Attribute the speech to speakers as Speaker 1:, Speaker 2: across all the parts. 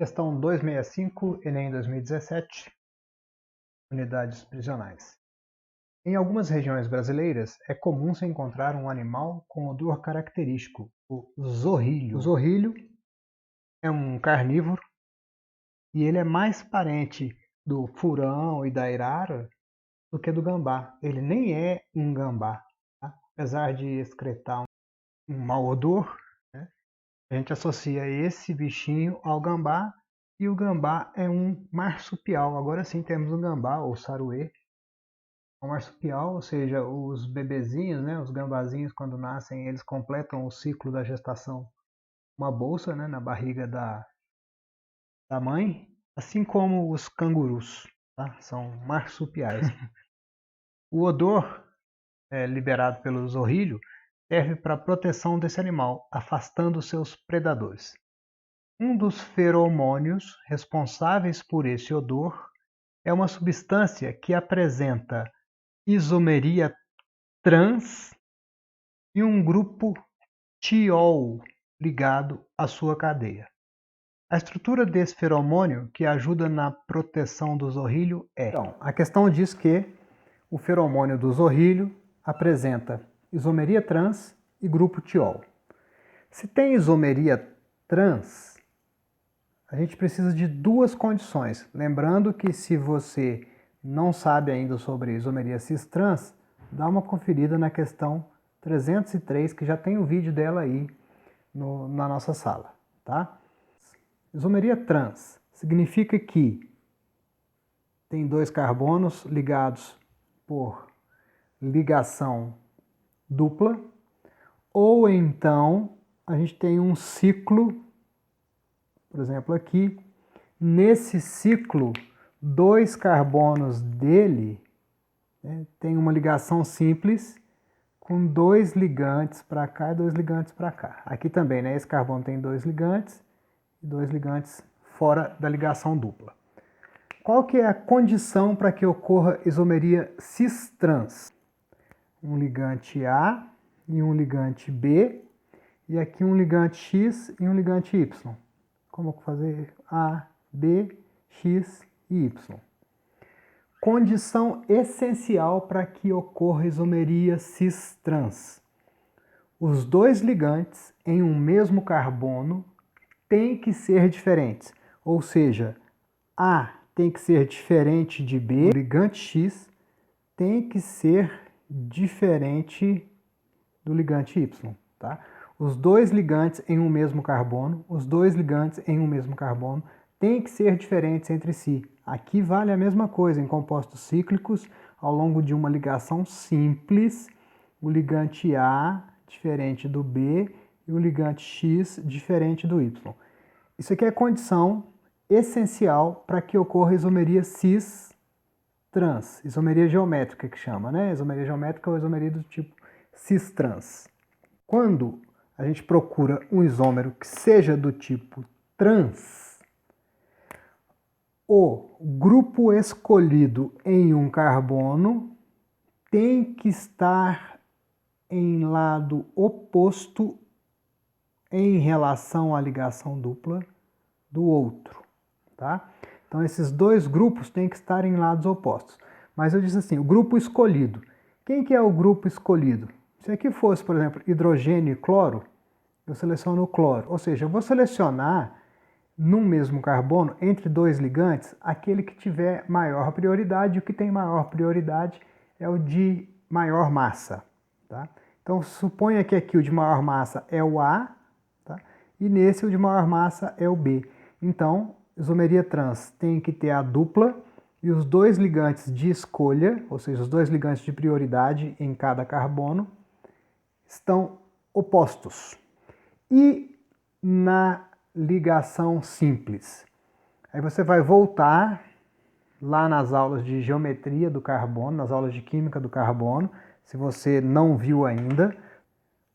Speaker 1: Questão 265, Enem 2017, unidades prisionais. Em algumas regiões brasileiras, é comum se encontrar um animal com odor característico, o zorrilho. O zorrilho é um carnívoro e ele é mais parente do furão e da arara do que do gambá. Ele nem é um gambá, tá? Apesar de excretar um mau odor, né? A gente associa esse bichinho ao gambá e o gambá é um marsupial. Agora sim temos um gambá ou saruê. O marsupial, ou seja, os bebezinhos, né, os gambazinhos quando nascem, eles completam o ciclo da gestação, uma bolsa, né, na barriga da mãe, assim como os cangurus, tá? São marsupiais. O odor liberado pelo zorrilho serve para a proteção desse animal, afastando seus predadores. Um dos feromônios responsáveis por esse odor é uma substância que apresenta isomeria trans e um grupo tiol ligado à sua cadeia. A estrutura desse feromônio que ajuda na proteção do zorrilho é... Então, a questão diz que o feromônio do zorrilho apresenta isomeria trans e grupo tiol. Se tem isomeria trans, a gente precisa de duas condições. Lembrando que se você não sabe ainda sobre isomeria cis-trans, dá uma conferida na questão 303, que já tem o vídeo dela aí na nossa sala, tá? Isomeria trans significa que tem dois carbonos ligados por ligação dupla, ou então a gente tem um ciclo, por exemplo aqui, nesse ciclo, dois carbonos dele tem uma ligação simples com dois ligantes para cá e dois ligantes para cá. Aqui também, né? Esse carbono tem dois ligantes e dois ligantes fora da ligação dupla. Qual que é a condição para que ocorra isomeria cis-trans? Um ligante A e um ligante B, e aqui um ligante X e um ligante Y. Como fazer A, B, X e Y? Condição essencial para que ocorra isomeria cis-trans. Os dois ligantes em um mesmo carbono têm que ser diferentes, ou seja, A tem que ser diferente de B, o ligante X tem que ser diferente do ligante Y, tá? Os dois ligantes em um mesmo carbono, têm que ser diferentes entre si. Aqui vale a mesma coisa em compostos cíclicos, ao longo de uma ligação simples, o ligante A diferente do B e o ligante X diferente do Y. Isso aqui é condição essencial para que ocorra isomeria cis-trans, isomeria geométrica que chama, né? Isomeria geométrica ou isomeria do tipo cis-trans. Quando a gente procura um isômero que seja do tipo trans, o grupo escolhido em um carbono tem que estar em lado oposto em relação à ligação dupla do outro, tá? Então esses dois grupos têm que estar em lados opostos. Mas eu disse assim, o grupo escolhido. Quem que é o grupo escolhido? Se aqui fosse, por exemplo, hidrogênio e cloro, eu seleciono o cloro. Ou seja, eu vou selecionar num mesmo carbono, entre dois ligantes, aquele que tiver maior prioridade. O que tem maior prioridade é o de maior massa, tá? Então suponha que aqui o de maior massa é o A, tá? E nesse o de maior massa é o B. Então, isomeria trans tem que ter a dupla e os dois ligantes de escolha, ou seja, os dois ligantes de prioridade em cada carbono, estão opostos. E na ligação simples? Aí você vai voltar lá nas aulas de geometria do carbono, nas aulas de química do carbono, se você não viu ainda.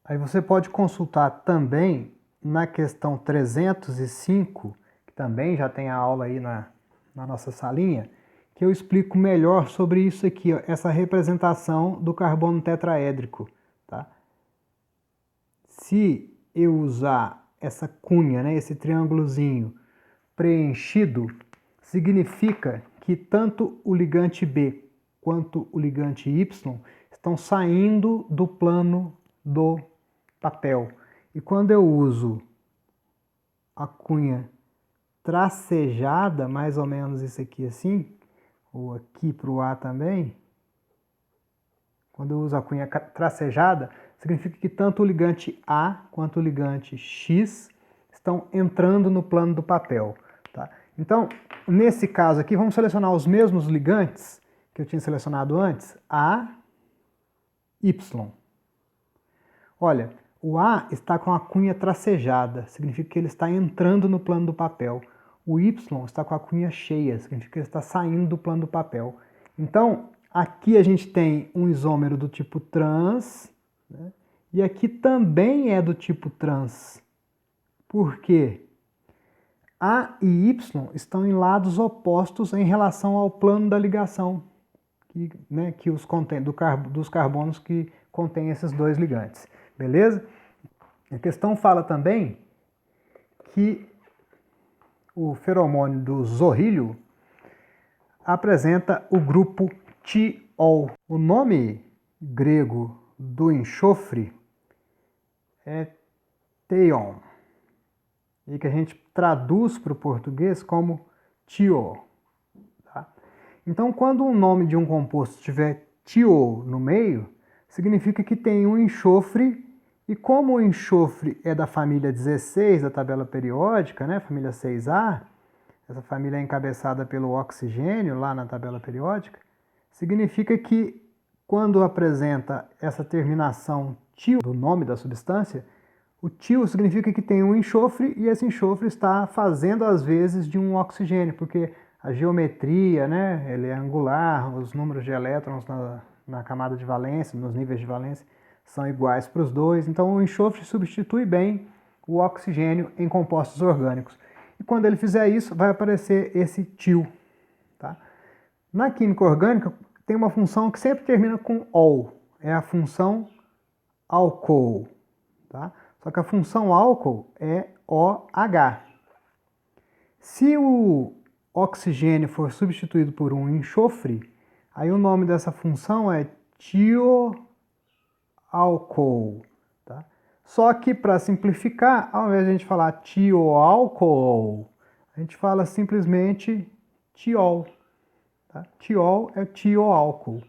Speaker 1: Aí você pode consultar também na questão 305, que também já tem a aula aí na nossa salinha, que eu explico melhor sobre isso aqui, ó, essa representação do carbono tetraédrico, tá? Se eu usar essa cunha, né, esse triângulozinho, preenchido significa que tanto o ligante B quanto o ligante Y estão saindo do plano do papel. E quando eu uso a cunha tracejada, mais ou menos isso aqui assim, ou aqui para o A também, quando eu uso a cunha tracejada, significa que tanto o ligante A quanto o ligante X estão entrando no plano do papel. Tá? Então, nesse caso aqui, vamos selecionar os mesmos ligantes que eu tinha selecionado antes, A, Y. Olha, o A está com a cunha tracejada, significa que ele está entrando no plano do papel. O Y está com a cunha cheia, significa que ele está saindo do plano do papel. Então, aqui a gente tem um isômero do tipo trans, né? E aqui também é do tipo trans. Por quê? A e Y estão em lados opostos em relação ao plano da ligação, que os contém, dos carbonos que contém esses dois ligantes. Beleza? A questão fala também que o feromônio do zorrilho apresenta o grupo tiol. O nome grego do enxofre é theion, e que a gente traduz para o português como tio. Tá? Então, quando o nome de um composto tiver tio no meio, significa que tem um enxofre, e como o enxofre é da família 16 da tabela periódica, né, família 6A, essa família é encabeçada pelo oxigênio lá na tabela periódica, significa que quando apresenta essa terminação tio do nome da substância, o tio significa que tem um enxofre e esse enxofre está fazendo as vezes de um oxigênio, porque a geometria, né, ele é angular, os números de elétrons na camada de valência, nos níveis de valência, são iguais para os dois. Então o enxofre substitui bem o oxigênio em compostos orgânicos. E quando ele fizer isso, vai aparecer esse tio. Tá? Na química orgânica, tem uma função que sempre termina com ol. É a função álcool. Tá? Só que a função álcool é OH. Se o oxigênio for substituído por um enxofre, aí o nome dessa função é tioálcool. Tá? Só que, para simplificar, ao invés de a gente falar tioálcool, a gente fala simplesmente tiol. Tá? Tiol é tioálcool,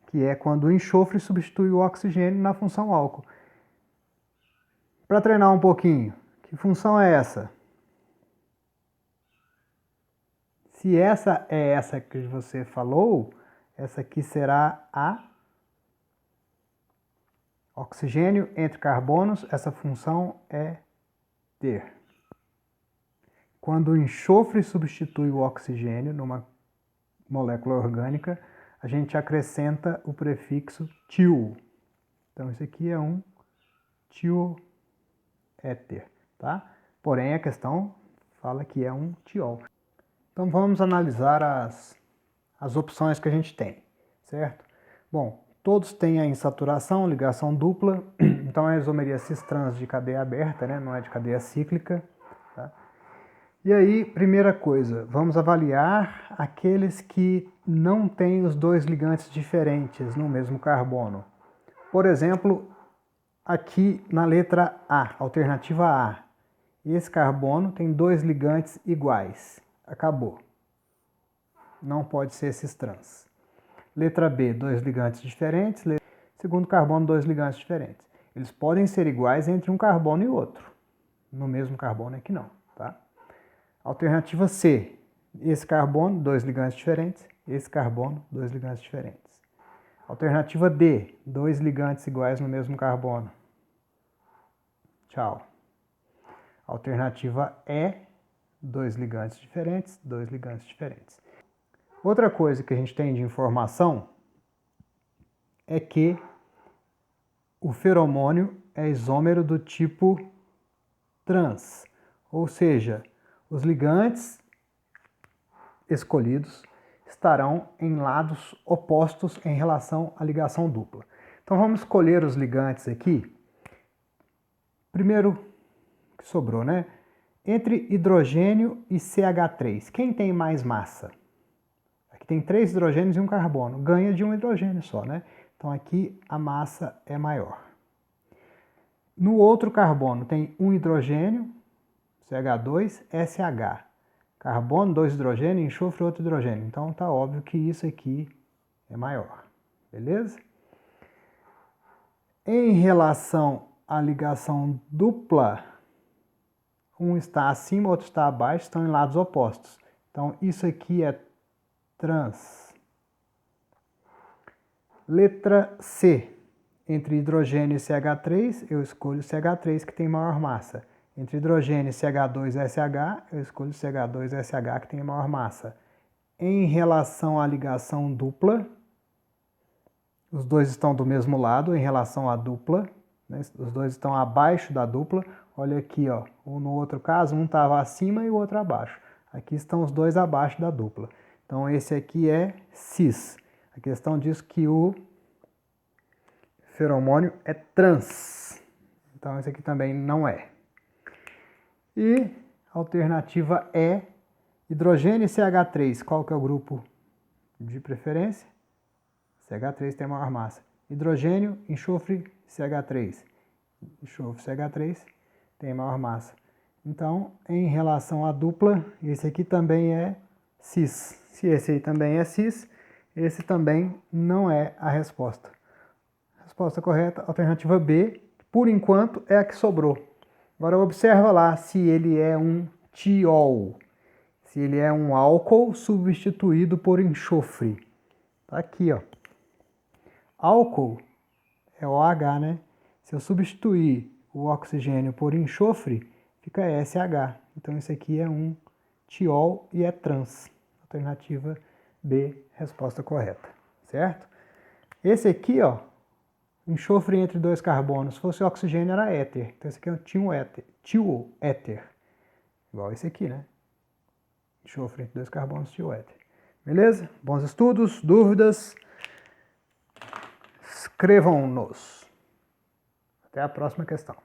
Speaker 1: que é quando o enxofre substitui o oxigênio na função álcool. Para treinar um pouquinho, que função é essa? Se essa é essa que você falou, essa aqui será a oxigênio entre carbonos, essa função é ter. Quando o enxofre substitui o oxigênio numa molécula orgânica, a gente acrescenta o prefixo tio. Então esse aqui é um tioéter, tá? Porém a questão fala que é um tiol. Então vamos analisar as opções que a gente tem, certo? Bom, todos têm a insaturação, ligação dupla, então é a isomeria cis-trans de cadeia aberta, né? Não é de cadeia cíclica. Tá? E aí, primeira coisa, vamos avaliar aqueles que não têm os dois ligantes diferentes no mesmo carbono. Por exemplo, aqui na letra A, alternativa A, esse carbono tem dois ligantes iguais. Acabou. Não pode ser cis-trans. Letra B, dois ligantes diferentes. Segundo carbono, dois ligantes diferentes. Eles podem ser iguais entre um carbono e outro. No mesmo carbono é que não. Tá? Alternativa C, esse carbono, dois ligantes diferentes. Esse carbono, dois ligantes diferentes. Alternativa D, dois ligantes iguais no mesmo carbono. Tchau. Alternativa E, dois ligantes diferentes, dois ligantes diferentes. Outra coisa que a gente tem de informação é que o feromônio é isômero do tipo trans, ou seja, os ligantes escolhidos estarão em lados opostos em relação à ligação dupla. Então vamos escolher os ligantes aqui. Primeiro que sobrou, né? Entre hidrogênio e CH3, quem tem mais massa? Aqui tem 3 hidrogênios e um carbono. Ganha de um hidrogênio só, né? Então aqui a massa é maior. No outro carbono tem um hidrogênio, CH2, SH. Carbono, 2 hidrogênios, enxofre, outro hidrogênio. Então tá óbvio que isso aqui é maior. Beleza? Em relação à ligação dupla, um está acima, outro está abaixo, estão em lados opostos. Então, isso aqui é trans. Letra C. Entre hidrogênio e CH3, eu escolho CH3, que tem maior massa. Entre hidrogênio e CH2SH, eu escolho CH2SH, que tem maior massa. Em relação à ligação dupla, os dois estão do mesmo lado em relação à dupla, né? Os dois estão abaixo da dupla. Olha aqui, ó, no outro caso, um estava acima e o outro abaixo. Aqui estão os dois abaixo da dupla. Então, esse aqui é cis. A questão diz que o feromônio é trans. Então, esse aqui também não é. E a alternativa é hidrogênio e CH3. Qual que é o grupo de preferência? CH3 tem maior massa. Hidrogênio, enxofre, CH3. Enxofre, CH3 tem maior massa. Então, em relação à dupla, esse aqui também é cis. Se esse aí também é cis, esse também não é a resposta. Resposta correta, alternativa B, por enquanto é a que sobrou. Agora observa lá se ele é um tiol, se ele é um álcool substituído por enxofre. Tá aqui, ó. Álcool é OH, né? Se eu substituir o oxigênio por enxofre, fica SH. Então esse aqui é um tiol e é trans. Alternativa B, resposta correta. Certo? Esse aqui, ó, enxofre entre 2 carbonos. Se fosse oxigênio era éter. Então esse aqui é um tioéter. Igual esse aqui, né? Enxofre entre 2 carbonos, tioéter. Beleza? Bons estudos, dúvidas? Escrevam-nos. Até a próxima questão.